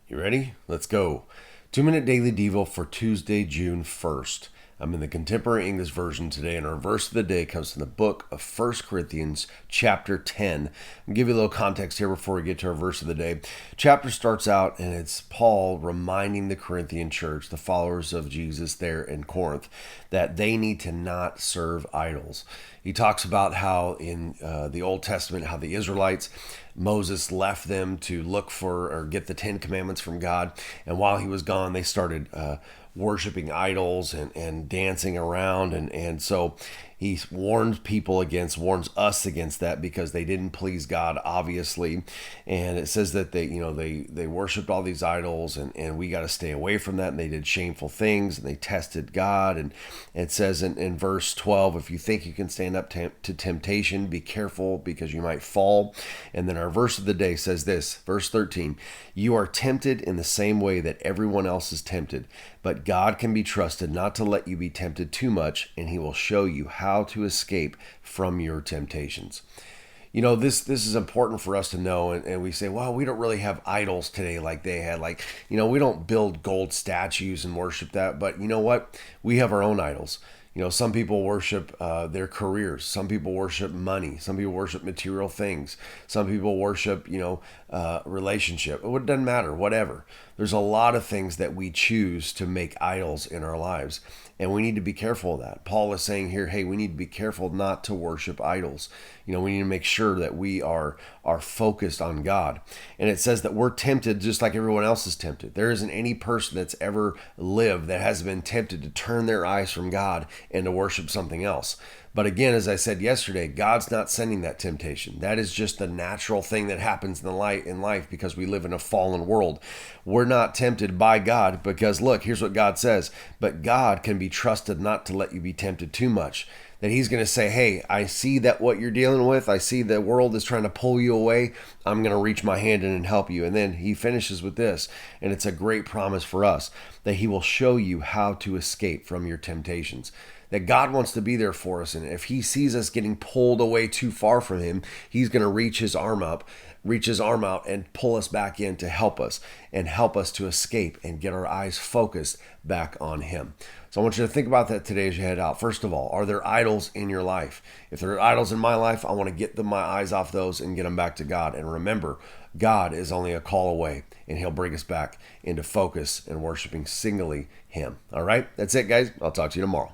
You ready? Let's go. 2 Minute Daily Devo for Tuesday, June 1st. I'm in the Contemporary English Version today, and our verse of the day comes from the book of 1 Corinthians, chapter 10. I'll give you a little context here before we get to our verse of the day. Chapter starts out, and it's Paul reminding the Corinthian church, the followers of Jesus there in Corinth, that they need to not serve idols. He talks about how in the Old Testament, how the Israelites, Moses left them to look for or get the Ten Commandments from God. And while he was gone, they started worshiping idols and dancing around. And so he warns us against that because they didn't please God, obviously. And it says that they worshiped all these idols, and we got to stay away from that. And they did shameful things, and they tested God. And it says in verse 12, if you think you can stand up to temptation, be careful because you might fall. And then our verse of the day says this, verse 13, you are tempted in the same way that everyone else is tempted, but God can be trusted not to let you be tempted too much, and he will show you how to escape from your temptations. You know, this is important for us to know, and we say, well, we don't really have idols today like they had. Like, we don't build gold statues and worship that, but you know what? We have our own idols. Some people worship their careers. Some people worship money. Some people worship material things. Some people worship, relationship. It doesn't matter, whatever. There's a lot of things that we choose to make idols in our lives, and we need to be careful of that. Paul is saying here, hey, we need to be careful not to worship idols. We need to make sure that we are focused on God. And it says that we're tempted just like everyone else is tempted. There isn't any person that's ever lived that hasn't been tempted to turn their eyes from God and to worship something else. But again, as I said yesterday, God's not sending that temptation. That is just the natural thing that happens in life because we live in a fallen world. We're not tempted by God because, look, here's what God says. But God can be trusted not to let you be tempted too much. That he's going to say, hey, I see that what you're dealing with. I see the world is trying to pull you away. I'm going to reach my hand in and help you. And then he finishes with this, and it's a great promise for us, that he will show you how to escape from your temptations. That God wants to be there for us. And if he sees us getting pulled away too far from him, he's going to reach his arm out and pull us back in to help us to escape and get our eyes focused back on him. So I want you to think about that today as you head out. First of all, are there idols in your life? If there are idols in my life, I want to get my eyes off those and get them back to God. And remember, God is only a call away, and he'll bring us back into focus and worshiping singly him. All right, that's it, guys. I'll talk to you tomorrow.